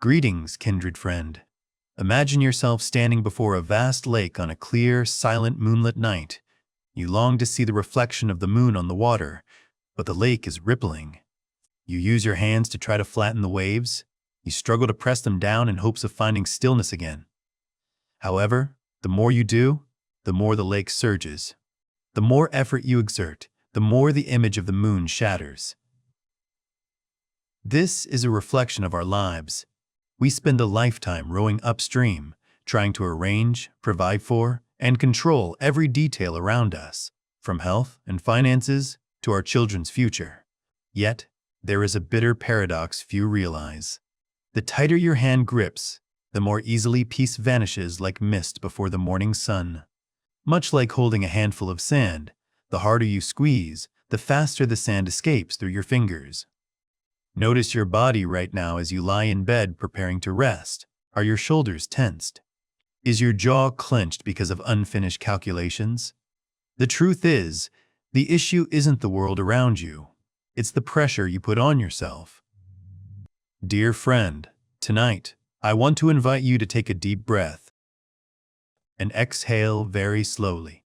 Greetings, kindred friend. Imagine yourself standing before a vast lake on a clear, silent moonlit night. You long to see the reflection of the moon on the water, but the lake is rippling. You use your hands to try to flatten the waves. You struggle to press them down in hopes of finding stillness again. However, the more you do, the more the lake surges. The more effort you exert, the more the image of the moon shatters. This is a reflection of our lives. We spend a lifetime rowing upstream, trying to arrange, provide for, and control every detail around us, from health and finances to our children's future. Yet, there is a bitter paradox few realize. The tighter your hand grips, the more easily peace vanishes like mist before the morning sun. Much like holding a handful of sand, the harder you squeeze, the faster the sand escapes through your fingers. Notice your body right now as you lie in bed preparing to rest. Are your shoulders tensed? Is your jaw clenched because of unfinished calculations? The truth is, the issue isn't the world around you. It's the pressure you put on yourself. Dear friend, tonight, I want to invite you to take a deep breath and exhale very slowly.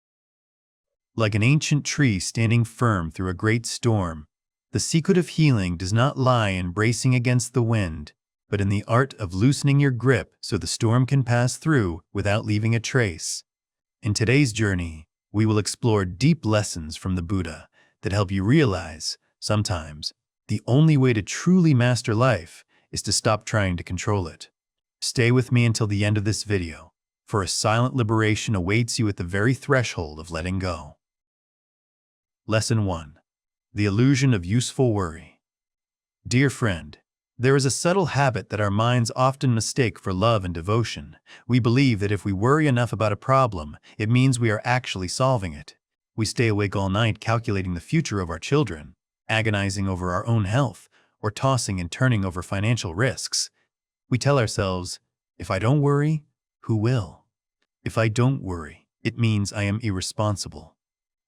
Like an ancient tree standing firm through a great storm, the secret of healing does not lie in bracing against the wind, but in the art of loosening your grip so the storm can pass through without leaving a trace. In today's journey, we will explore deep lessons from the Buddha that help you realize, sometimes, the only way to truly master life is to stop trying to control it. Stay with me until the end of this video, for a silent liberation awaits you at the very threshold of letting go. Lesson 1. The illusion of useful worry. Dear friend, there is a subtle habit that our minds often mistake for love and devotion. We believe that if we worry enough about a problem, it means we are actually solving it. We stay awake all night calculating the future of our children, agonizing over our own health, or tossing and turning over financial risks. We tell ourselves, if I don't worry, who will? If I don't worry, it means I am irresponsible.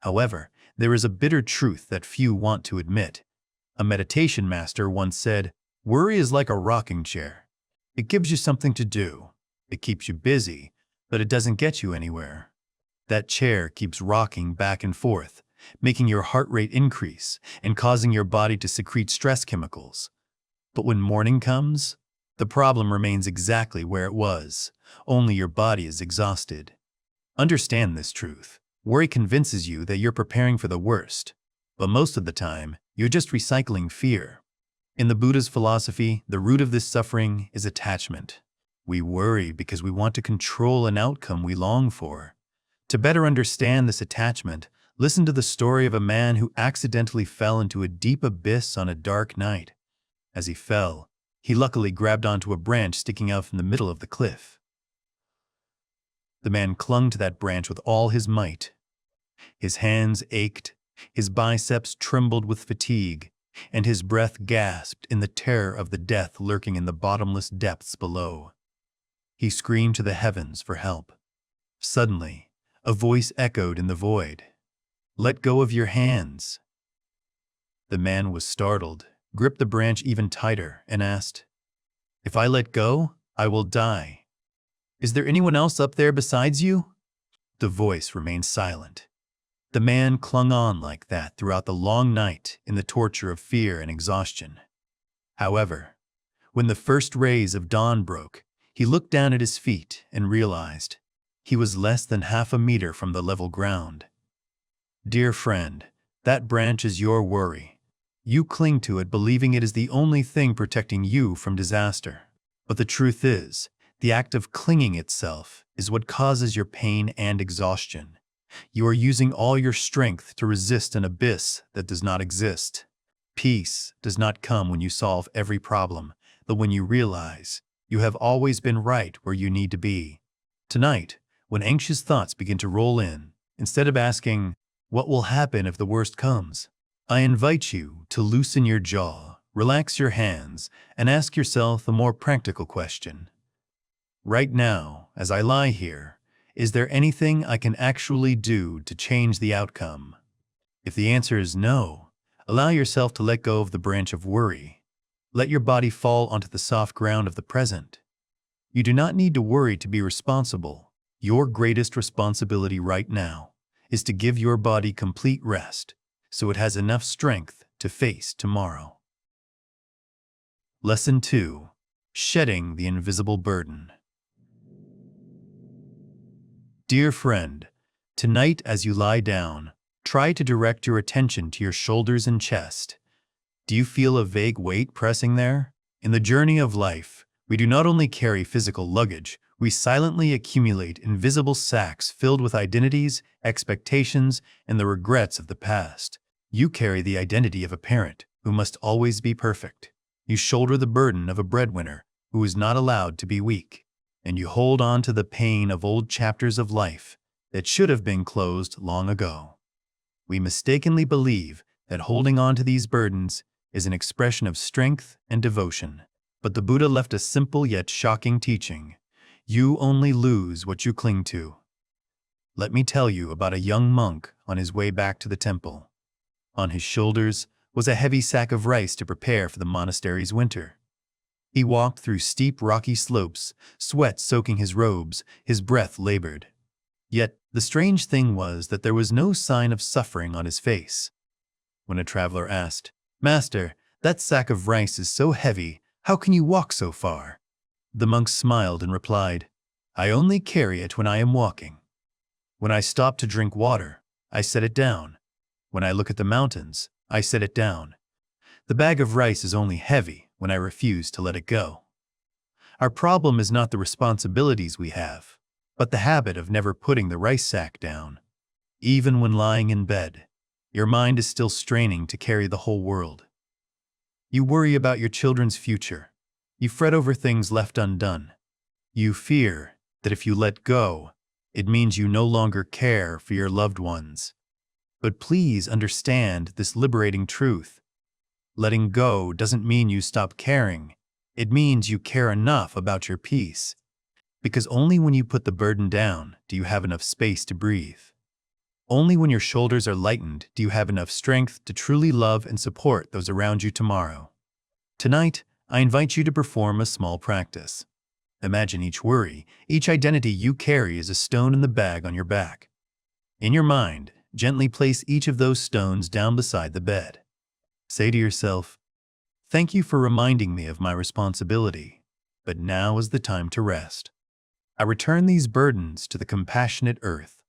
However, there is a bitter truth that few want to admit. A meditation master once said, "Worry is like a rocking chair. It gives you something to do. It keeps you busy, but it doesn't get you anywhere. That chair keeps rocking back and forth, making your heart rate increase and causing your body to secrete stress chemicals. But when morning comes, the problem remains exactly where it was, only your body is exhausted." Understand this truth. Worry convinces you that you're preparing for the worst, but most of the time, you're just recycling fear. In the Buddha's philosophy, the root of this suffering is attachment. We worry because we want to control an outcome we long for. To better understand this attachment, listen to the story of a man who accidentally fell into a deep abyss on a dark night. As he fell, he luckily grabbed onto a branch sticking out from the middle of the cliff. The man clung to that branch with all his might. His hands ached, his biceps trembled with fatigue, and his breath gasped in the terror of the death lurking in the bottomless depths below. He screamed to the heavens for help. Suddenly, a voice echoed in the void. "Let go of your hands." The man was startled, gripped the branch even tighter, and asked, "If I let go, I will die. Is there anyone else up there besides you?" The voice remained silent. The man clung on like that throughout the long night in the torture of fear and exhaustion. However, when the first rays of dawn broke, he looked down at his feet and realized he was less than half a meter from the level ground. Dear friend, that branch is your worry. You cling to it believing it is the only thing protecting you from disaster. But the truth is, the act of clinging itself is what causes your pain and exhaustion. You are using all your strength to resist an abyss that does not exist. Peace does not come when you solve every problem, but when you realize you have always been right where you need to be. Tonight, when anxious thoughts begin to roll in, instead of asking, "What will happen if the worst comes?" I invite you to loosen your jaw, relax your hands, and ask yourself a more practical question. Right now, as I lie here, is there anything I can actually do to change the outcome? If the answer is no, allow yourself to let go of the branch of worry. Let your body fall onto the soft ground of the present. You do not need to worry to be responsible. Your greatest responsibility right now is to give your body complete rest so it has enough strength to face tomorrow. Lesson 2. Shedding the invisible burden. Dear friend, tonight as you lie down, try to direct your attention to your shoulders and chest. Do you feel a vague weight pressing there? In the journey of life, we do not only carry physical luggage, we silently accumulate invisible sacks filled with identities, expectations, and the regrets of the past. You carry the identity of a parent who must always be perfect. You shoulder the burden of a breadwinner who is not allowed to be weak. And you hold on to the pain of old chapters of life that should have been closed long ago. We mistakenly believe that holding on to these burdens is an expression of strength and devotion. But the Buddha left a simple yet shocking teaching. You only lose what you cling to. Let me tell you about a young monk on his way back to the temple. On his shoulders was a heavy sack of rice to prepare for the monastery's winter. He walked through steep rocky slopes, sweat soaking his robes, his breath labored. Yet the strange thing was that there was no sign of suffering on his face. When a traveler asked, "Master, that sack of rice is so heavy, how can you walk so far?" The monk smiled and replied, "I only carry it when I am walking. When I stop to drink water, I set it down. When I look at the mountains, I set it down. The bag of rice is only heavy when I refuse to let it go." Our problem is not the responsibilities we have, but the habit of never putting the rice sack down. Even when lying in bed, your mind is still straining to carry the whole world. You worry about your children's future. You fret over things left undone. You fear that if you let go, it means you no longer care for your loved ones. But please understand this liberating truth. Letting go doesn't mean you stop caring. It means you care enough about your peace. Because only when you put the burden down do you have enough space to breathe. Only when your shoulders are lightened do you have enough strength to truly love and support those around you tomorrow. Tonight, I invite you to perform a small practice. Imagine each worry, each identity you carry is a stone in the bag on your back. In your mind, gently place each of those stones down beside the bed. Say to yourself, "Thank you for reminding me of my responsibility, but now is the time to rest. I return these burdens to the compassionate earth."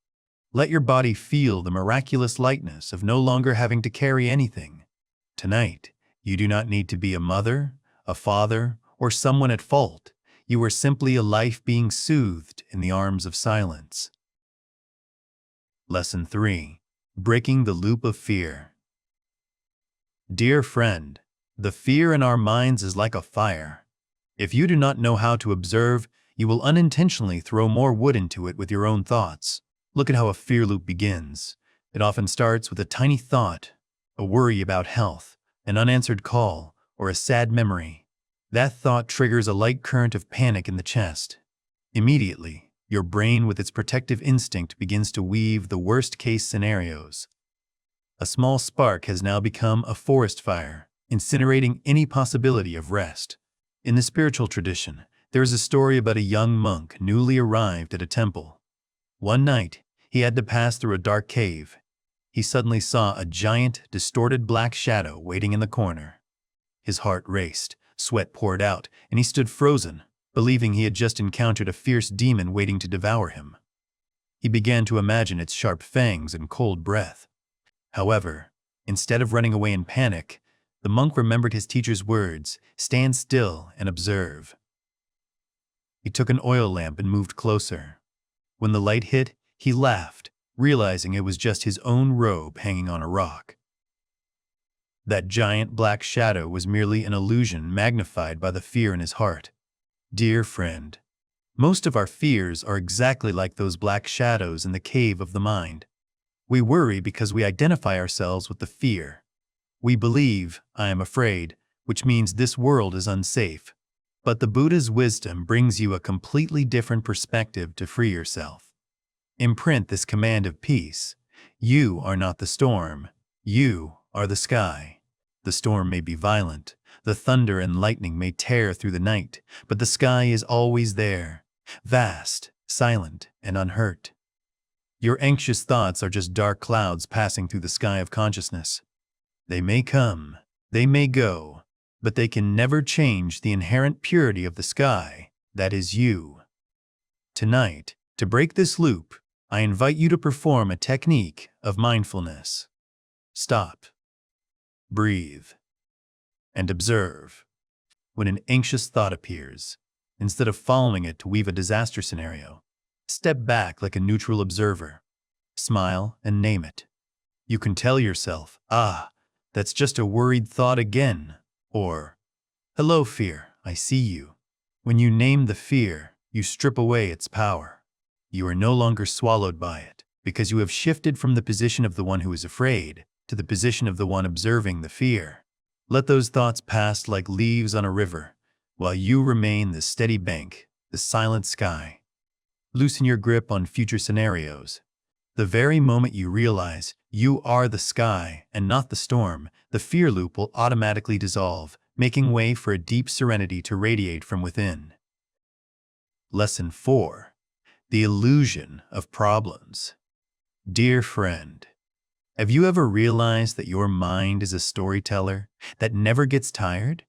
Let your body feel the miraculous lightness of no longer having to carry anything. Tonight, you do not need to be a mother, a father, or someone at fault. You are simply a life being soothed in the arms of silence. Lesson 3. Breaking the loop of fear. Dear friend, the fear in our minds is like a fire. If you do not know how to observe, you will unintentionally throw more wood into it with your own thoughts. Look at how a fear loop begins. It often starts with a tiny thought, a worry about health, an unanswered call, or a sad memory. That thought triggers a light current of panic in the chest. Immediately, your brain with its protective instinct begins to weave the worst-case scenarios. A small spark has now become a forest fire, incinerating any possibility of rest. In the spiritual tradition, there is a story about a young monk newly arrived at a temple. One night, he had to pass through a dark cave. He suddenly saw a giant, distorted black shadow waiting in the corner. His heart raced, sweat poured out, and he stood frozen, believing he had just encountered a fierce demon waiting to devour him. He began to imagine its sharp fangs and cold breath. However, instead of running away in panic, the monk remembered his teacher's words, "Stand still and observe." He took an oil lamp and moved closer. When the light hit, he laughed, realizing it was just his own robe hanging on a rock. That giant black shadow was merely an illusion magnified by the fear in his heart. Dear friend, most of our fears are exactly like those black shadows in the cave of the mind. We worry because we identify ourselves with the fear. We believe, "I am afraid," which means this world is unsafe. But the Buddha's wisdom brings you a completely different perspective to free yourself. Imprint this command of peace. You are not the storm. You are the sky. The storm may be violent, The thunder and lightning may tear through the night, but the sky is always there, vast, silent, and unhurt. Your anxious thoughts are just dark clouds passing through the sky of consciousness. They may come, they may go, but they can never change the inherent purity of the sky, that is you. Tonight, to break this loop, I invite you to perform a technique of mindfulness. Stop, breathe, and observe. When an anxious thought appears, instead of following it to weave a disaster scenario, step back like a neutral observer. Smile and name it. You can tell yourself, that's just a worried thought again, or, hello fear, I see you. When you name the fear, you strip away its power. You are no longer swallowed by it, because you have shifted from the position of the one who is afraid to the position of the one observing the fear. Let those thoughts pass like leaves on a river, while you remain the steady bank, the silent sky. Loosen your grip on future scenarios. The very moment you realize you are the sky and not the storm, the fear loop will automatically dissolve, making way for a deep serenity to radiate from within. Lesson 4. The illusion of problems. Dear friend, have you ever realized that your mind is a storyteller that never gets tired?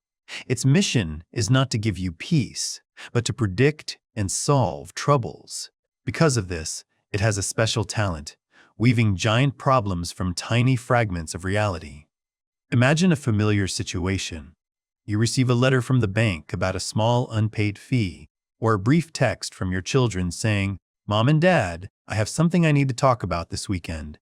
Its mission is not to give you peace, but to predict and solve troubles. Because of this, it has a special talent, weaving giant problems from tiny fragments of reality. Imagine a familiar situation. You receive a letter from the bank about a small unpaid fee, or a brief text from your children saying, "Mom and Dad, I have something I need to talk about this weekend."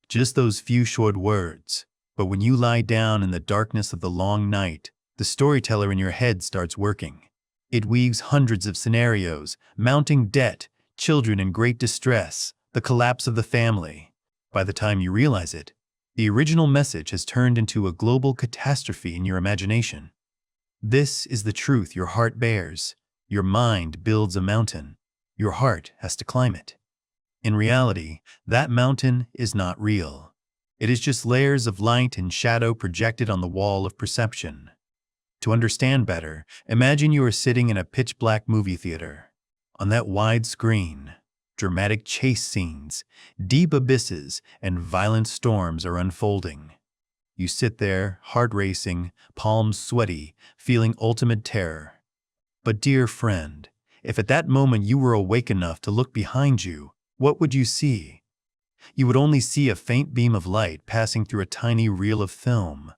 Just those few short words. But when you lie down in the darkness of the long night, the storyteller in your head starts working. It weaves hundreds of scenarios, mounting debt, children in great distress, the collapse of the family. By the time you realize it, the original message has turned into a global catastrophe in your imagination. This is the truth your heart bears. Your mind builds a mountain. Your heart has to climb it. In reality, that mountain is not real. It is just layers of light and shadow projected on the wall of perception. To understand better, imagine you are sitting in a pitch-black movie theater. On that wide screen, dramatic chase scenes, deep abysses, and violent storms are unfolding. You sit there, heart racing, palms sweaty, feeling ultimate terror. But dear friend, if at that moment you were awake enough to look behind you, what would you see? You would only see a faint beam of light passing through a tiny reel of film.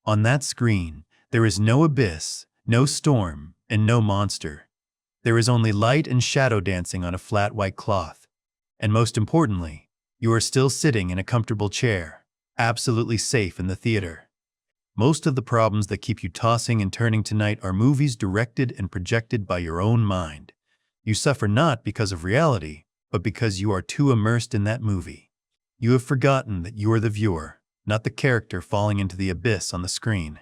On that screen, there is no abyss, no storm, and no monster. There is only light and shadow dancing on a flat white cloth. And most importantly, you are still sitting in a comfortable chair, absolutely safe in the theater. Most of the problems that keep you tossing and turning tonight are movies directed and projected by your own mind. You suffer not because of reality, but because you are too immersed in that movie. You have forgotten that you are the viewer, not the character falling into the abyss on the screen.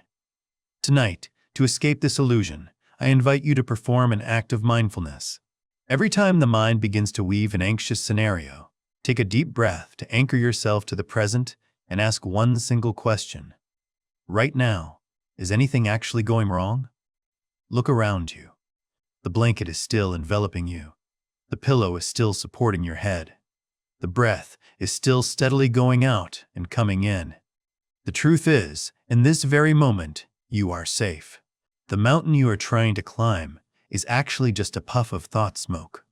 Tonight, to escape this illusion, I invite you to perform an act of mindfulness. Every time the mind begins to weave an anxious scenario, take a deep breath to anchor yourself to the present and ask one single question. Right now, is anything actually going wrong? Look around you. The blanket is still enveloping you. The pillow is still supporting your head. The breath is still steadily going out and coming in. The truth is, in this very moment, you are safe. The mountain you are trying to climb is actually just a puff of thought smoke.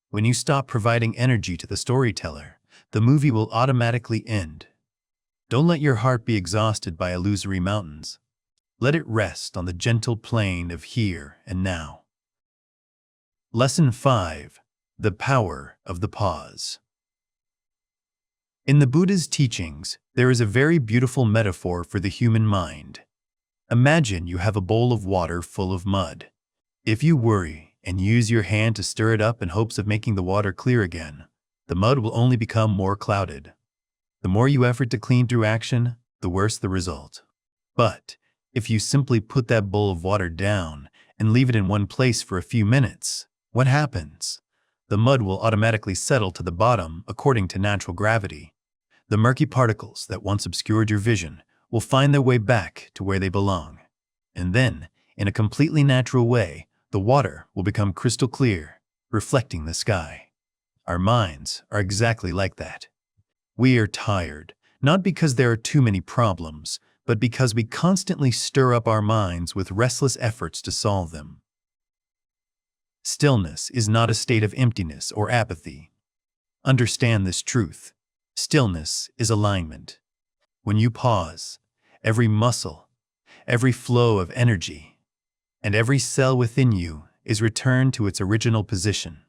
When you stop providing energy to the storyteller, the movie will automatically end. Don't let your heart be exhausted by illusory mountains. Let it rest on the gentle plain of here and now. Lesson 5. The Power of the Pause. In the Buddha's teachings, there is a very beautiful metaphor for the human mind. Imagine you have a bowl of water full of mud. If you worry and use your hand to stir it up in hopes of making the water clear again, the mud will only become more clouded. The more you effort to clean through action, the worse the result. But if you simply put that bowl of water down and leave it in one place for a few minutes, what happens? The mud will automatically settle to the bottom according to natural gravity. The murky particles that once obscured your vision will find their way back to where they belong. And then, in a completely natural way, the water will become crystal clear, reflecting the sky. Our minds are exactly like that. We are tired, not because there are too many problems, but because we constantly stir up our minds with restless efforts to solve them. Stillness is not a state of emptiness or apathy. Understand this truth. Stillness is alignment. When you pause, every muscle, every flow of energy, and every cell within you is returned to its original position.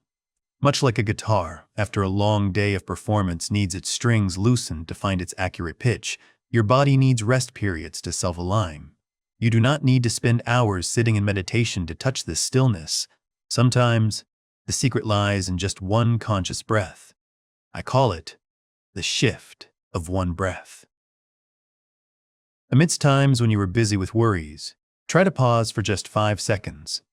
Much like a guitar, after a long day of performance needs its strings loosened to find its accurate pitch, your body needs rest periods to self-align. You do not need to spend hours sitting in meditation to touch this stillness. Sometimes, the secret lies in just one conscious breath. I call it the shift of one breath. Amidst times when you are busy with worries, try to pause for just 5 seconds.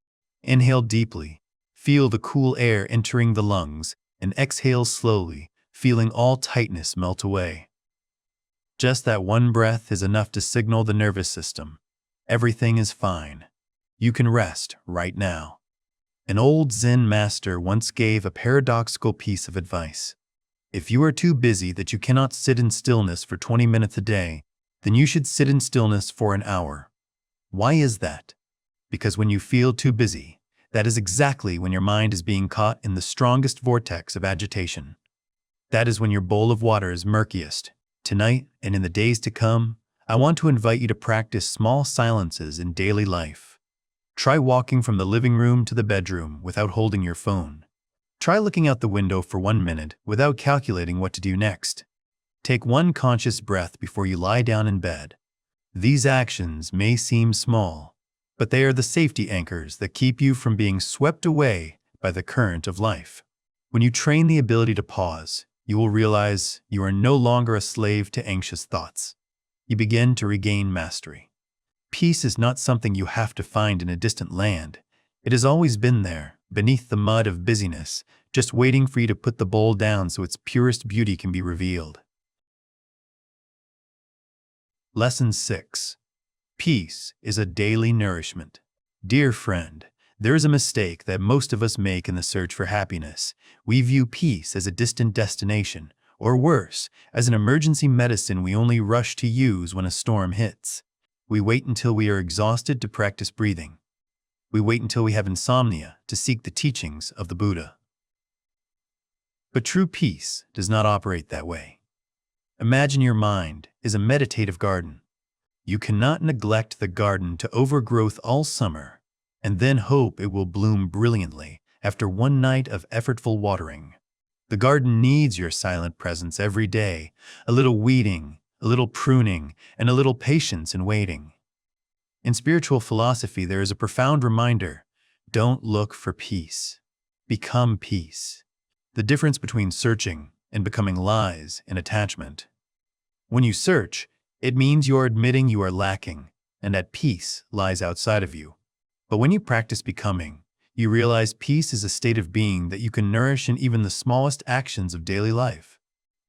Inhale deeply, feel the cool air entering the lungs, and exhale slowly, feeling all tightness melt away. Just that one breath is enough to signal the nervous system. Everything is fine. You can rest right now. An old Zen master once gave a paradoxical piece of advice. If you are too busy that you cannot sit in stillness for 20 minutes a day, then you should sit in stillness for an hour. Why is that? Because when you feel too busy, that is exactly when your mind is being caught in the strongest vortex of agitation. That is when your bowl of water is murkiest. Tonight and in the days to come, I want to invite you to practice small silences in daily life. Try walking from the living room to the bedroom without holding your phone. Try looking out the window for 1 minute without calculating what to do next. Take one conscious breath before you lie down in bed. These actions may seem small, but they are the safety anchors that keep you from being swept away by the current of life. When you train the ability to pause, you will realize you are no longer a slave to anxious thoughts. You begin to regain mastery. Peace is not something you have to find in a distant land. It has always been there, beneath the mud of busyness, just waiting for you to put the bowl down so its purest beauty can be revealed. Lesson 6. Peace is a daily nourishment. Dear friend, there is a mistake that most of us make in the search for happiness. We view peace as a distant destination, or worse, as an emergency medicine we only rush to use when a storm hits. We wait until we are exhausted to practice breathing. We wait until we have insomnia to seek the teachings of the Buddha. But true peace does not operate that way. Imagine your mind is a meditative garden. You cannot neglect the garden to overgrowth all summer and then hope it will bloom brilliantly after one night of effortful watering. The garden needs your silent presence every day, a little weeding, a little pruning, and a little patience in waiting. In spiritual philosophy, there is a profound reminder: don't look for peace. Become peace. The difference between searching and becoming lies in attachment. When you search, it means you are admitting you are lacking, and that peace lies outside of you. But when you practice becoming, you realize peace is a state of being that you can nourish in even the smallest actions of daily life.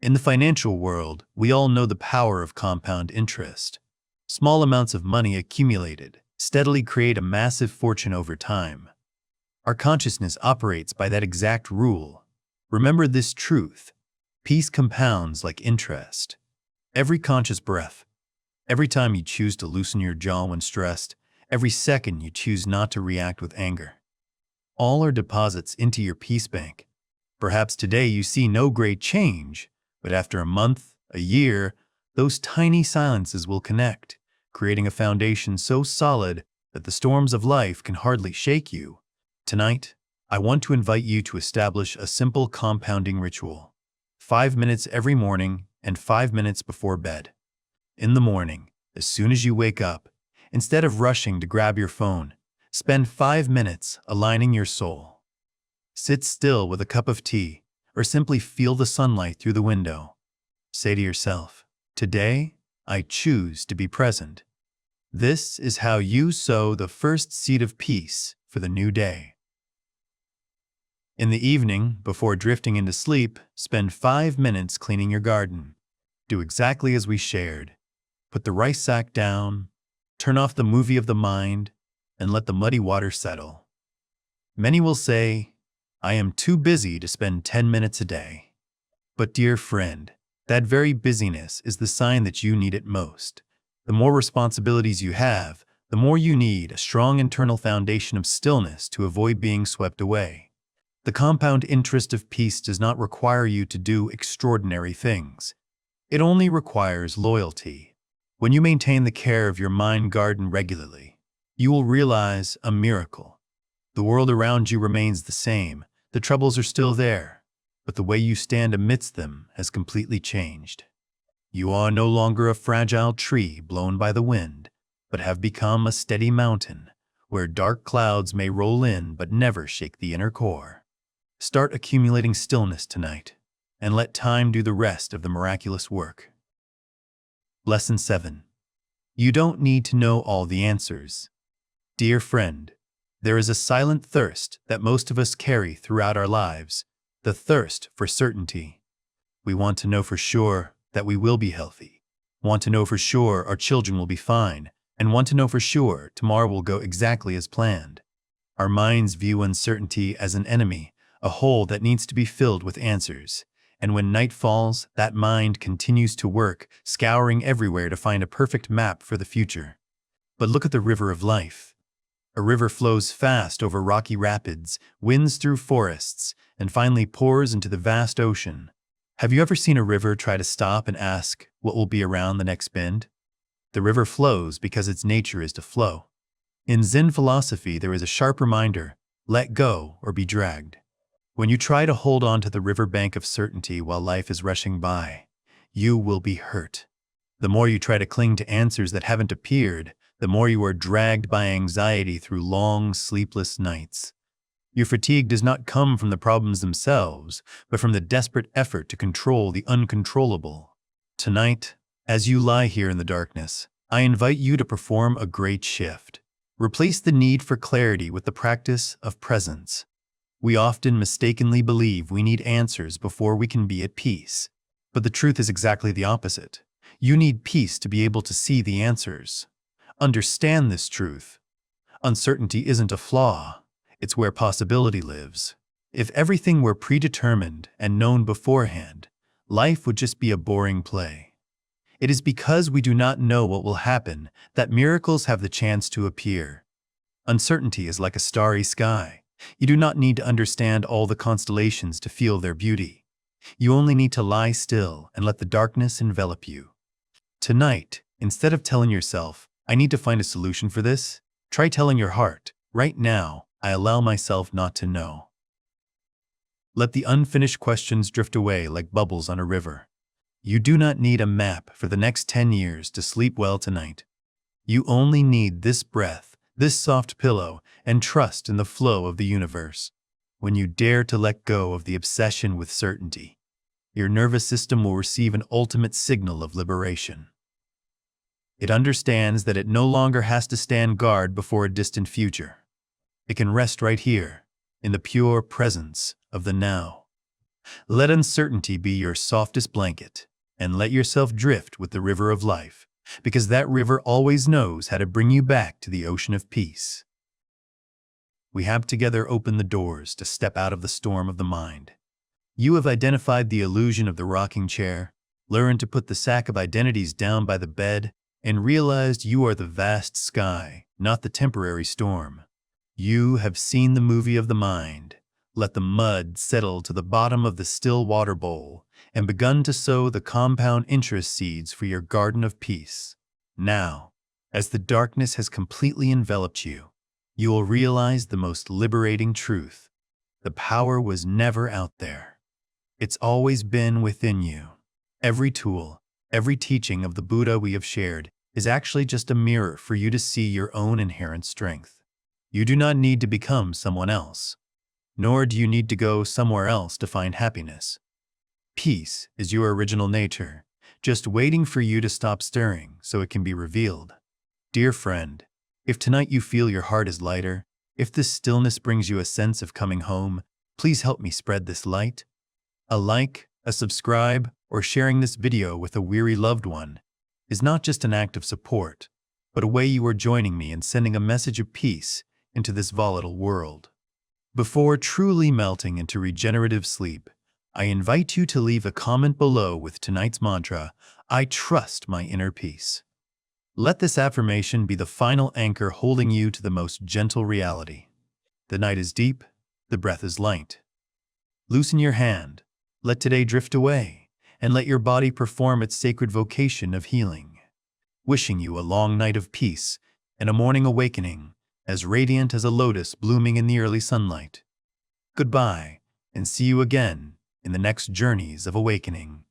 In the financial world, we all know the power of compound interest. Small amounts of money accumulated steadily create a massive fortune over time. Our consciousness operates by that exact rule. Remember this truth: peace compounds like interest. Every conscious breath, every time you choose to loosen your jaw when stressed, every second you choose not to react with anger, all are deposits into your peace bank. Perhaps today you see no great change, but after a month, a year, those tiny silences will connect, creating a foundation so solid that the storms of life can hardly shake you. Tonight, I want to invite you to establish a simple compounding ritual. 5 minutes every morning and 5 minutes before bed. In the morning, as soon as you wake up, instead of rushing to grab your phone, spend 5 minutes aligning your soul. Sit still with a cup of tea, or simply feel the sunlight through the window. Say to yourself, "Today, I choose to be present." This is how you sow the first seed of peace for the new day. In the evening, before drifting into sleep, spend 5 minutes cleaning your garden. Do exactly as we shared. Put the rice sack down, turn off the movie of the mind, and let the muddy water settle. Many will say, I am too busy to spend 10 minutes a day. But dear friend, that very busyness is the sign that you need it most. The more responsibilities you have, the more you need a strong internal foundation of stillness to avoid being swept away. The compound interest of peace does not require you to do extraordinary things. It only requires loyalty. When you maintain the care of your mind garden regularly, you will realize a miracle. The world around you remains the same, the troubles are still there, but the way you stand amidst them has completely changed. You are no longer a fragile tree blown by the wind, but have become a steady mountain, where dark clouds may roll in but never shake the inner core. Start accumulating stillness tonight, and let time do the rest of the miraculous work. Lesson 7. You don't need to know all the answers. Dear friend, there is a silent thirst that most of us carry throughout our lives, the thirst for certainty. We want to know for sure that we will be healthy, want to know for sure our children will be fine, and want to know for sure tomorrow will go exactly as planned. Our minds view uncertainty as an enemy, a hole that needs to be filled with answers. And when night falls, that mind continues to work, scouring everywhere to find a perfect map for the future. But look at the river of life. A river flows fast over rocky rapids, winds through forests, and finally pours into the vast ocean. Have you ever seen a river try to stop and ask what will be around the next bend? The river flows because its nature is to flow. In Zen philosophy, there is a sharp reminder: let go or be dragged. When you try to hold on to the riverbank of certainty while life is rushing by, you will be hurt. The more you try to cling to answers that haven't appeared, the more you are dragged by anxiety through long, sleepless nights. Your fatigue does not come from the problems themselves, but from the desperate effort to control the uncontrollable. Tonight, as you lie here in the darkness, I invite you to perform a great shift. Replace the need for clarity with the practice of presence. We often mistakenly believe we need answers before we can be at peace. But the truth is exactly the opposite. You need peace to be able to see the answers. Understand this truth. Uncertainty isn't a flaw. It's where possibility lives. If everything were predetermined and known beforehand, life would just be a boring play. It is because we do not know what will happen that miracles have the chance to appear. Uncertainty is like a starry sky. You do not need to understand all the constellations to feel their beauty. You only need to lie still and let the darkness envelop you. Tonight, instead of telling yourself, I need to find a solution for this, try telling your heart, right now, I allow myself not to know. Let the unfinished questions drift away like bubbles on a river. You do not need a map for the next 10 years to sleep well tonight. You only need this breath, this soft pillow, and trust in the flow of the universe. When you dare to let go of the obsession with certainty, your nervous system will receive an ultimate signal of liberation. It understands that it no longer has to stand guard before a distant future. It can rest right here, in the pure presence of the now. Let uncertainty be your softest blanket, and let yourself drift with the river of life, because that river always knows how to bring you back to the ocean of peace. We have together opened the doors to step out of the storm of the mind. You have identified the illusion of the rocking chair, learned to put the sack of identities down by the bed, and realized you are the vast sky, not the temporary storm. You have seen the movie of the mind, let the mud settle to the bottom of the still water bowl, and begun to sow the compound interest seeds for your garden of peace. Now, as the darkness has completely enveloped you, you will realize the most liberating truth. The power was never out there. It's always been within you. Every tool, every teaching of the Buddha we have shared is actually just a mirror for you to see your own inherent strength. You do not need to become someone else, nor do you need to go somewhere else to find happiness. Peace is your original nature, just waiting for you to stop stirring so it can be revealed. Dear friend, if tonight you feel your heart is lighter, if this stillness brings you a sense of coming home, please help me spread this light. A like, a subscribe, or sharing this video with a weary loved one is not just an act of support. but a way you are joining me in sending a message of peace into this volatile world. Before truly melting into regenerative sleep, I invite you to leave a comment below with tonight's mantra, I trust my inner peace. Let this affirmation be the final anchor holding you to the most gentle reality. The night is deep, the breath is light. Loosen your hand, let today drift away, and let your body perform its sacred vocation of healing. Wishing you a long night of peace and a morning awakening, as radiant as a lotus blooming in the early sunlight. Goodbye, and see you again in the next journeys of awakening.